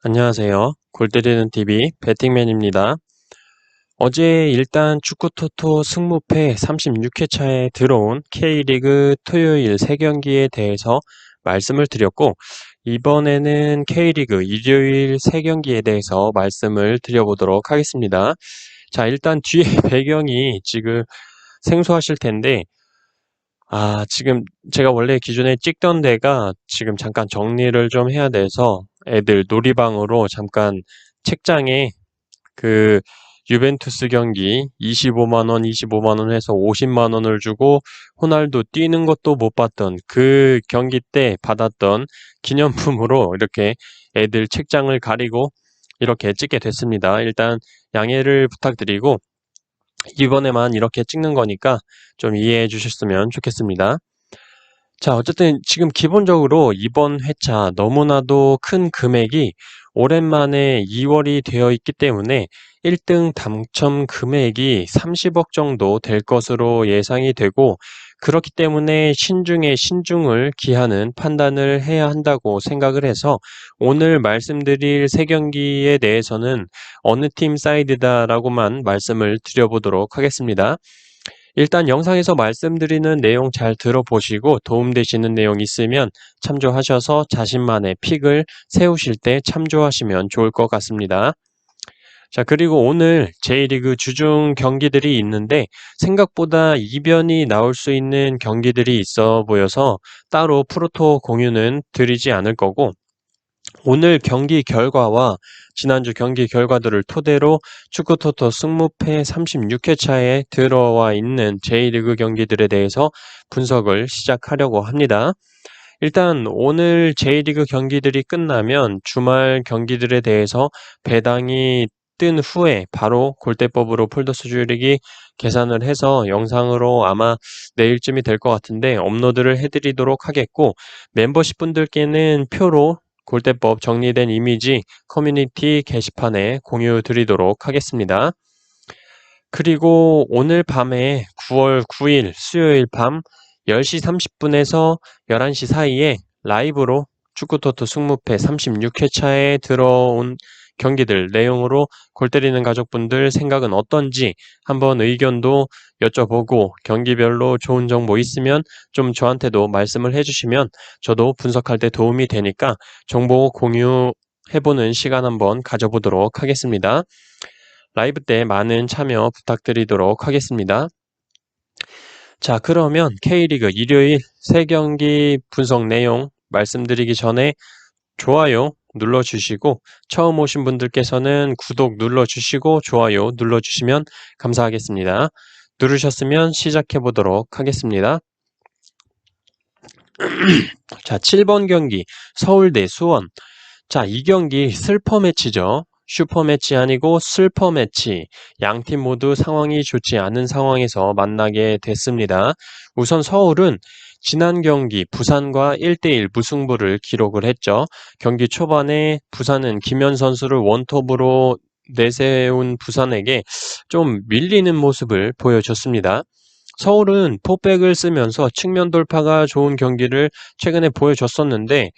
안녕하세요. 골 때리는 TV 배팅맨입니다. 어제 일단 축구 토토 승무패 36회 차에 들어온 K리그 토요일 3경기에 대해서 말씀을 드렸고, 이번에는 K리그 일요일 3경기에 대해서 말씀을 드려보도록 하겠습니다. 자, 일단 뒤에 배경이 지금 생소하실 텐데, 지금 제가 원래 기존에 찍던 데가 지금 잠깐 정리를 좀 해야 돼서 애들 놀이방으로 잠깐 책장에 그 유벤투스 경기 25만 원, 25만 원 해서 50만 원을 주고 호날두 뛰는 것도 못 봤던 그 경기 때 받았던 기념품으로 이렇게 애들 책장을 가리고 이렇게 찍게 됐습니다. 일단 양해를 부탁드리고 이번에만 이렇게 찍는 거니까 좀 이해해 주셨으면 좋겠습니다. 자, 어쨌든 지금 기본적으로 이번 회차 너무나도 큰 금액이 오랜만에 2월이 되어 있기 때문에 1등 당첨 금액이 30억 정도 될 것으로 예상이 되고, 그렇기 때문에 신중에 신중을 기하는 판단을 해야 한다고 생각을 해서 오늘 말씀드릴 3경기에 대해서는 어느 팀 사이드다라고만 말씀을 드려보도록 하겠습니다. 일단 영상에서 말씀드리는 내용 잘 들어보시고 도움되시는 내용 있으면 참조하셔서 자신만의 픽을 세우실 때 참조하시면 좋을 것 같습니다. 자, 그리고 오늘 J리그 주중 경기들이 있는데 생각보다 이변이 나올 수 있는 경기들이 있어 보여서 따로 프로토 공유는 드리지 않을 거고, 오늘 경기 결과와 지난주 경기 결과들을 토대로 축구토토 승무패 36회 차에 들어와 있는 J리그 경기들에 대해서 분석을 시작하려고 합니다. 일단 오늘 J리그 경기들이 끝나면 주말 경기들에 대해서 배당이 뜬 후에 바로 골대법으로 폴더스 줄이기 계산을 해서 영상으로 아마 내일쯤이 될 것 같은데 업로드를 해드리도록 하겠고, 멤버십 분들께는 표로 골대법 정리된 이미지 커뮤니티 게시판에 공유 드리도록 하겠습니다. 그리고 오늘 밤에 9월 9일 수요일 밤 10시 30분에서 11시 사이에 라이브로 축구토토 승무패 36회 차에 들어온 경기들 내용으로 골 때리는 가족분들 생각은 어떤지 한번 의견도 여쭤보고, 경기별로 좋은 정보 있으면 좀 저한테도 말씀을 해주시면 저도 분석할 때 도움이 되니까 정보 공유해보는 시간 한번 가져보도록 하겠습니다. 라이브 때 많은 참여 부탁드리도록 하겠습니다. 자, 그러면 K리그 일요일 3경기 분석 내용 말씀드리기 전에 좋아요 눌러주시고, 처음 오신 분들께서는 구독 눌러주시고 좋아요 눌러주시면 감사하겠습니다. 누르셨으면 시작해 보도록 하겠습니다. 자, 7번 경기 서울대 수원. 자, 이 경기 슬퍼 매치죠. 슈퍼 매치 아니고 슬퍼 매치. 양팀 모두 상황이 좋지 않은 상황에서 만나게 됐습니다. 우선 서울은 지난 경기 부산과 1대1 무승부를 기록을 했죠. 경기 초반에 부산은 김현 선수를 원톱으로 내세운 부산에게 좀 밀리는 모습을 보여줬습니다. 서울은 포백을 쓰면서 측면 돌파가 좋은 경기를 최근에 보여줬었는데,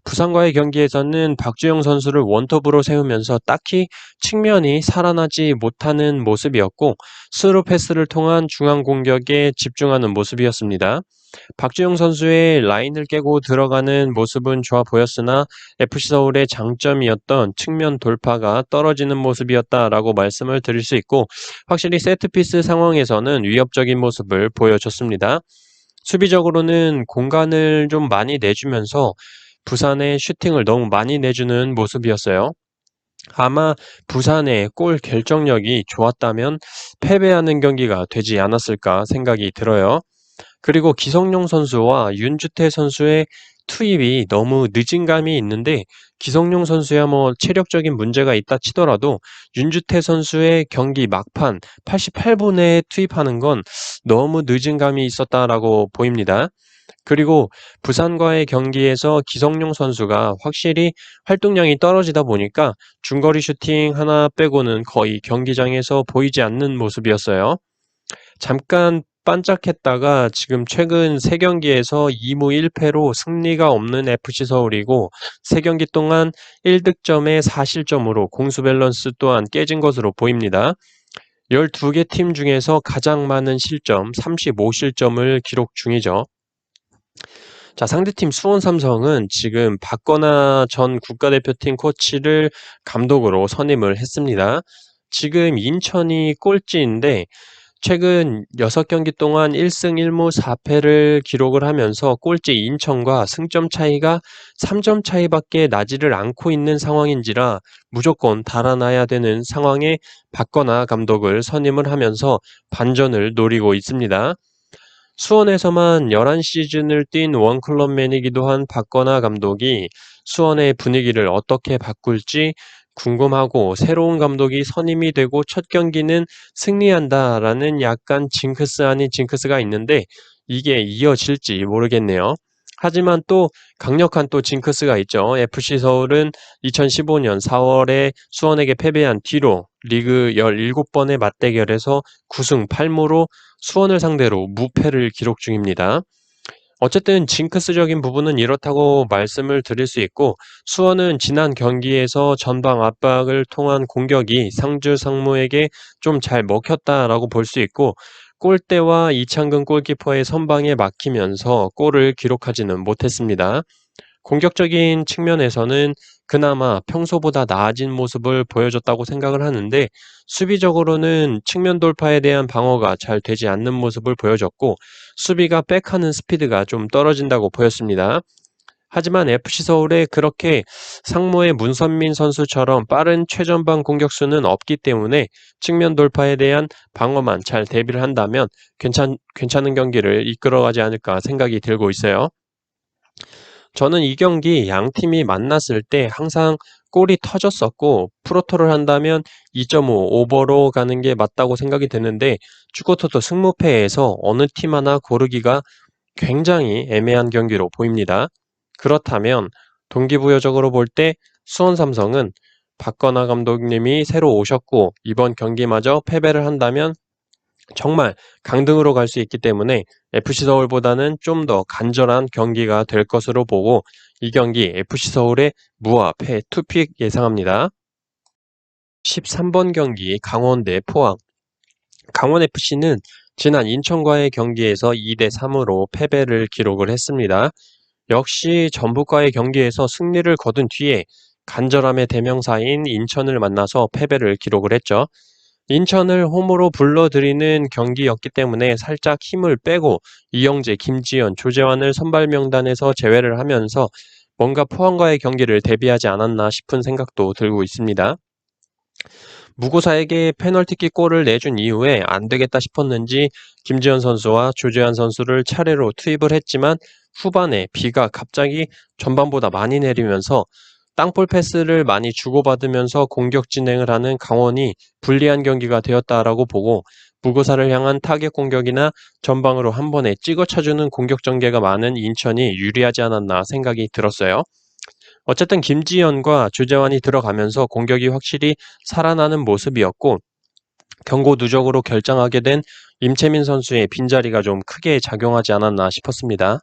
부산과의 경기에서는 박주영 선수를 원톱으로 세우면서 딱히 측면이 살아나지 못하는 모습이었고, 스루 패스를 통한 중앙 공격에 집중하는 모습이었습니다. 박주영 선수의 라인을 깨고 들어가는 모습은 좋아 보였으나 FC서울의 장점이었던 측면 돌파가 떨어지는 모습이었다라고 말씀을 드릴 수 있고, 확실히 세트피스 상황에서는 위협적인 모습을 보여줬습니다. 수비적으로는 공간을 좀 많이 내주면서 부산의 슈팅을 너무 많이 내주는 모습이었어요. 아마 부산의 골 결정력이 좋았다면 패배하는 경기가 되지 않았을까 생각이 들어요. 그리고 기성용 선수와 윤주태 선수의 투입이 너무 늦은 감이 있는데, 기성용 선수야 뭐 체력적인 문제가 있다 치더라도 윤주태 선수의 경기 막판 88분에 투입하는 건 너무 늦은 감이 있었다라고 보입니다. 그리고 부산과의 경기에서 기성용 선수가 확실히 활동량이 떨어지다 보니까 중거리 슈팅 하나 빼고는 거의 경기장에서 보이지 않는 모습이었어요. 잠깐 반짝했다가 지금 최근 3경기에서 2무 1패로 승리가 없는 FC서울이고 3경기 동안 1득점에 4실점으로 공수 밸런스 또한 깨진 것으로 보입니다. 12개 팀 중에서 가장 많은 실점 35실점을 기록 중이죠. 자, 상대팀 수원 삼성은 지금 박건하 전 국가대표팀 코치를 감독으로 선임을 했습니다. 지금 인천이 꼴찌인데 최근 6경기 동안 1승 1무 4패를 기록을 하면서 꼴찌 인천과 승점 차이가 3점 차이밖에 나지를 않고 있는 상황인지라 무조건 달아나야 되는 상황에 박건하 감독을 선임을 하면서 반전을 노리고 있습니다. 수원에서만 11시즌을 뛴 원클럽맨이기도 한 박건하 감독이 수원의 분위기를 어떻게 바꿀지 궁금하고 새로운 감독이 선임이 되고 첫 경기는 승리한다라는 약간 징크스 아닌 징크스가 있는데 이게 이어질지 모르겠네요. 하지만 또 강력한 또 징크스가 있죠. FC 서울은 2015년 4월에 수원에게 패배한 뒤로 리그 17번의 맞대결에서 9승 8무로 수원을 상대로 무패를 기록 중입니다. 어쨌든 징크스적인 부분은 이렇다고 말씀을 드릴 수 있고 수원은 지난 경기에서 전방 압박을 통한 공격이 상주 상무에게 좀 잘 먹혔다라고 볼 수 있고 골대와 이창근 골키퍼의 선방에 막히면서 골을 기록하지는 못했습니다. 공격적인 측면에서는 그나마 평소보다 나아진 모습을 보여줬다고 생각을 하는데 수비적으로는 측면 돌파에 대한 방어가 잘 되지 않는 모습을 보여줬고 수비가 백하는 스피드가 좀 떨어진다고 보였습니다. 하지만 FC서울에 그렇게 상무의 문선민 선수처럼 빠른 최전방 공격수는 없기 때문에 측면 돌파에 대한 방어만 잘 대비를 한다면 괜찮은 경기를 이끌어가지 않을까 생각이 들고 있어요. 저는 이 경기 양 팀이 만났을 때 항상 골이 터졌었고 프로토를 한다면 2.5 오버로 가는 게 맞다고 생각이 드는데 축구토토 승무패에서 어느 팀 하나 고르기가 굉장히 애매한 경기로 보입니다. 그렇다면 동기부여적으로 볼 때 수원 삼성은 박건하 감독님이 새로 오셨고 이번 경기마저 패배를 한다면 정말 강등으로 갈 수 있기 때문에 FC서울보다는 좀 더 간절한 경기가 될 것으로 보고 이 경기 FC서울의 무와 패 투픽 예상합니다. 13번 경기 강원 대 포항. 강원FC는 지난 인천과의 경기에서 2대3으로 패배를 기록을 했습니다. 역시 전북과의 경기에서 승리를 거둔 뒤에 간절함의 대명사인 인천을 만나서 패배를 기록을 했죠. 인천을 홈으로 불러들이는 경기였기 때문에 살짝 힘을 빼고 이영재, 김지현, 조재환을 선발 명단에서 제외를 하면서 뭔가 포항과의 경기를 대비하지 않았나 싶은 생각도 들고 있습니다. 무고사에게 페널티킥 골을 내준 이후에 안 되겠다 싶었는지 김지현 선수와 조재환 선수를 차례로 투입을 했지만 후반에 비가 갑자기 전반보다 많이 내리면서 땅볼 패스를 많이 주고받으면서 공격 진행을 하는 강원이 불리한 경기가 되었다라고 보고 무고사를 향한 타격 공격이나 전방으로 한 번에 찍어 차주는 공격 전개가 많은 인천이 유리하지 않았나 생각이 들었어요. 어쨌든 김지현과 조재환이 들어가면서 공격이 확실히 살아나는 모습이었고 경고 누적으로 결정하게 된 임채민 선수의 빈자리가 좀 크게 작용하지 않았나 싶었습니다.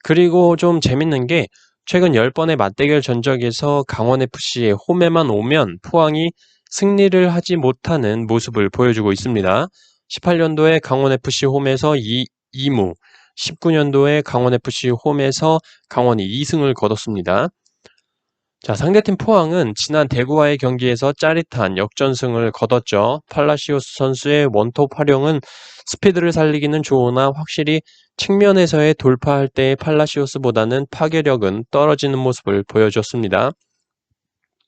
그리고 좀 재밌는 게 최근 10번의 맞대결 전적에서 강원FC의 홈에만 오면 포항이 승리를 하지 못하는 모습을 보여주고 있습니다. 18년도에 강원FC 홈에서 2무, 19년도에 강원FC 홈에서 강원이 2승을 거뒀습니다. 자, 상대팀 포항은 지난 대구와의 경기에서 짜릿한 역전승을 거뒀죠. 팔라시오스 선수의 원톱 활용은 스피드를 살리기는 좋으나 확실히 측면에서의 돌파할 때의 팔라시오스보다는 파괴력은 떨어지는 모습을 보여줬습니다.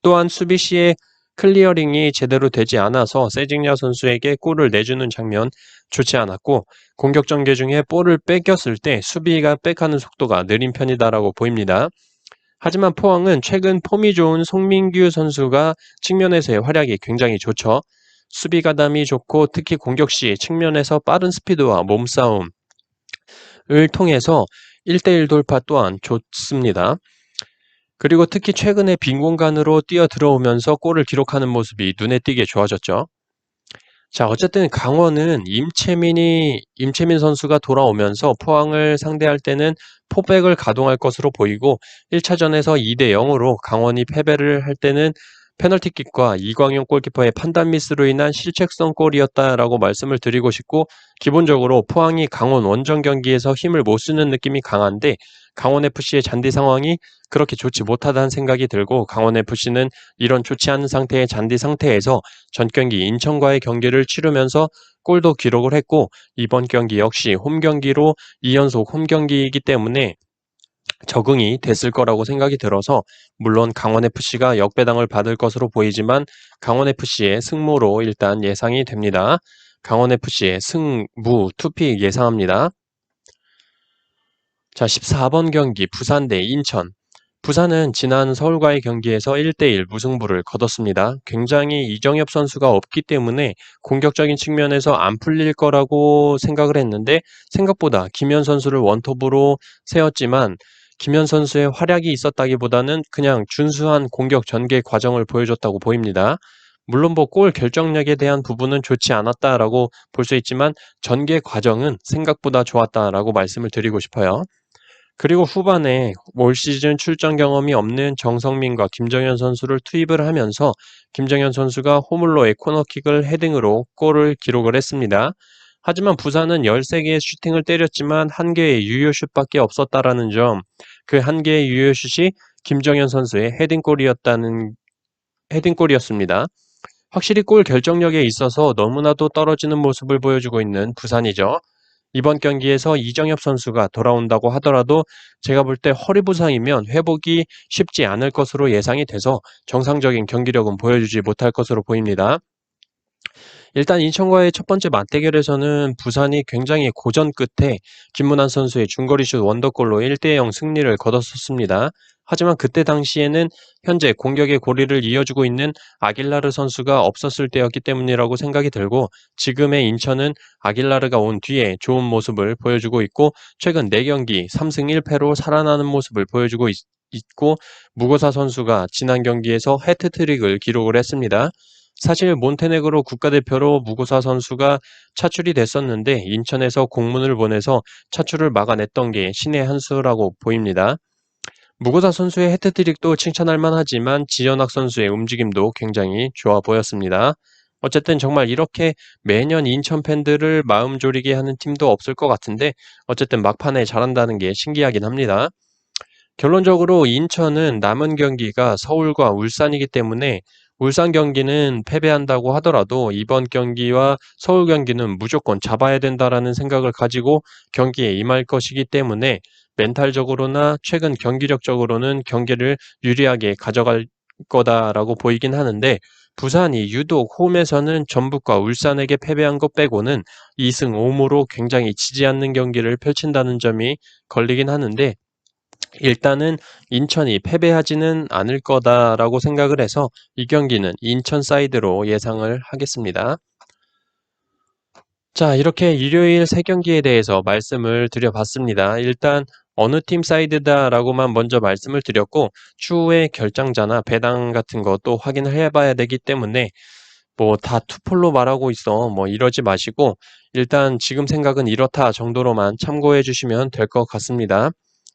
또한 수비 시에 클리어링이 제대로 되지 않아서 세징야 선수에게 골을 내주는 장면 좋지 않았고 공격 전개 중에 볼을 뺏겼을 때 수비가 백하는 속도가 느린 편이다라고 보입니다. 하지만 포항은 최근 폼이 좋은 송민규 선수가 측면에서의 활약이 굉장히 좋죠. 수비 가담이 좋고 특히 공격 시 측면에서 빠른 스피드와 몸싸움을 통해서 1대1 돌파 또한 좋습니다. 그리고 특히 최근에 빈 공간으로 뛰어 들어오면서 골을 기록하는 모습이 눈에 띄게 좋아졌죠. 자, 어쨌든 강원은 임채민 선수가 돌아오면서 포항을 상대할 때는 포백을 가동할 것으로 보이고 1차전에서 2대 0으로 강원이 패배를 할 때는 페널티킥과 이광용 골키퍼의 판단 미스로 인한 실책성 골이었다라고 말씀을 드리고 싶고, 기본적으로 포항이 강원 원정 경기에서 힘을 못 쓰는 느낌이 강한데 강원FC의 잔디 상황이 그렇게 좋지 못하다는 생각이 들고, 강원FC는 이런 좋지 않은 상태의 잔디 상태에서 전 경기 인천과의 경기를 치르면서 골도 기록을 했고, 이번 경기 역시 홈 경기로 2연속 홈 경기이기 때문에 적응이 됐을 거라고 생각이 들어서, 물론 강원FC가 역배당을 받을 것으로 보이지만 강원FC의 승무로 일단 예상이 됩니다. 강원FC의 승무 투픽 예상합니다. 자, 14번 경기 부산 대 인천. 부산은 지난 서울과의 경기에서 1대1 무승부를 거뒀습니다. 굉장히 이정엽 선수가 없기 때문에 공격적인 측면에서 안 풀릴 거라고 생각을 했는데, 생각보다 김현 선수를 원톱으로 세웠지만 김현 선수의 활약이 있었다기보다는 그냥 준수한 공격 전개 과정을 보여줬다고 보입니다. 물론 골 결정력에 대한 부분은 좋지 않았다라고 볼 수 있지만 전개 과정은 생각보다 좋았다라고 말씀을 드리고 싶어요. 그리고 후반에 올 시즌 출전 경험이 없는 정성민과 김정현 선수를 투입을 하면서 김정현 선수가 호물로의 코너킥을 헤딩으로 골을 기록을 했습니다. 하지만 부산은 13개의 슈팅을 때렸지만 1개의 유효슛밖에 없었다라는 점, 그 1개의 유효슛이 김정현 선수의 헤딩골이었습니다. 확실히 골 결정력에 있어서 너무나도 떨어지는 모습을 보여주고 있는 부산이죠. 이번 경기에서 이정엽 선수가 돌아온다고 하더라도 제가 볼 때 허리 부상이면 회복이 쉽지 않을 것으로 예상이 돼서 정상적인 경기력은 보여주지 못할 것으로 보입니다. 일단 인천과의 첫 번째 맞대결에서는 부산이 굉장히 고전 끝에 김문환 선수의 중거리슛 원더골로 1대 0 승리를 거뒀었습니다. 하지만 그때 당시에는 현재 공격의 고리를 이어주고 있는 아길라르 선수가 없었을 때였기 때문이라고 생각이 들고, 지금의 인천은 아길라르가 온 뒤에 좋은 모습을 보여주고 있고, 최근 4경기 3승 1패로 살아나는 모습을 보여주고 있고, 무고사 선수가 지난 경기에서 해트트릭을 기록을 했습니다. 사실 몬테네그로 국가대표로 무고사 선수가 차출이 됐었는데 인천에서 공문을 보내서 차출을 막아냈던 게 신의 한 수라고 보입니다. 무고사 선수의 해트트릭도 칭찬할 만하지만 지현학 선수의 움직임도 굉장히 좋아 보였습니다. 어쨌든 정말 이렇게 매년 인천 팬들을 마음 졸이게 하는 팀도 없을 것 같은데, 어쨌든 막판에 잘한다는 게 신기하긴 합니다. 결론적으로 인천은 남은 경기가 서울과 울산이기 때문에 울산 경기는 패배한다고 하더라도 이번 경기와 서울 경기는 무조건 잡아야 된다라는 생각을 가지고 경기에 임할 것이기 때문에 멘탈적으로나 최근 경기력적으로는 경기를 유리하게 가져갈 거다라고 보이긴 하는데, 부산이 유독 홈에서는 전북과 울산에게 패배한 것 빼고는 2승 5무로 굉장히 지지 않는 경기를 펼친다는 점이 걸리긴 하는데, 일단은 인천이 패배하지는 않을 거다라고 생각을 해서 이 경기는 인천 사이드로 예상을 하겠습니다. 자, 이렇게 일요일 3경기에 대해서 말씀을 드려봤습니다. 일단 어느 팀 사이드다라고만 먼저 말씀을 드렸고, 추후에 결장자나 배당 같은 것도 확인을 해봐야 되기 때문에 다 투폴로 말하고 있어 이러지 마시고 일단 지금 생각은 이렇다 정도로만 참고해 주시면 될 것 같습니다.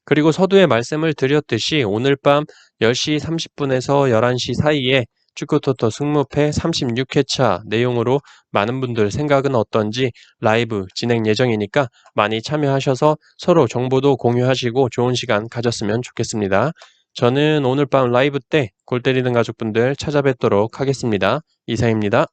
그리고 서두에 말씀을 드렸듯이 오늘 밤 10시 30분에서 11시 사이에 축구토토 승무패 36회차 내용으로 많은 분들 생각은 어떤지 라이브 진행 예정이니까 많이 참여하셔서 서로 정보도 공유하시고 좋은 시간 가졌으면 좋겠습니다. 저는 오늘 밤 라이브 때 골 때리는 가족분들 찾아뵙도록 하겠습니다. 이상입니다.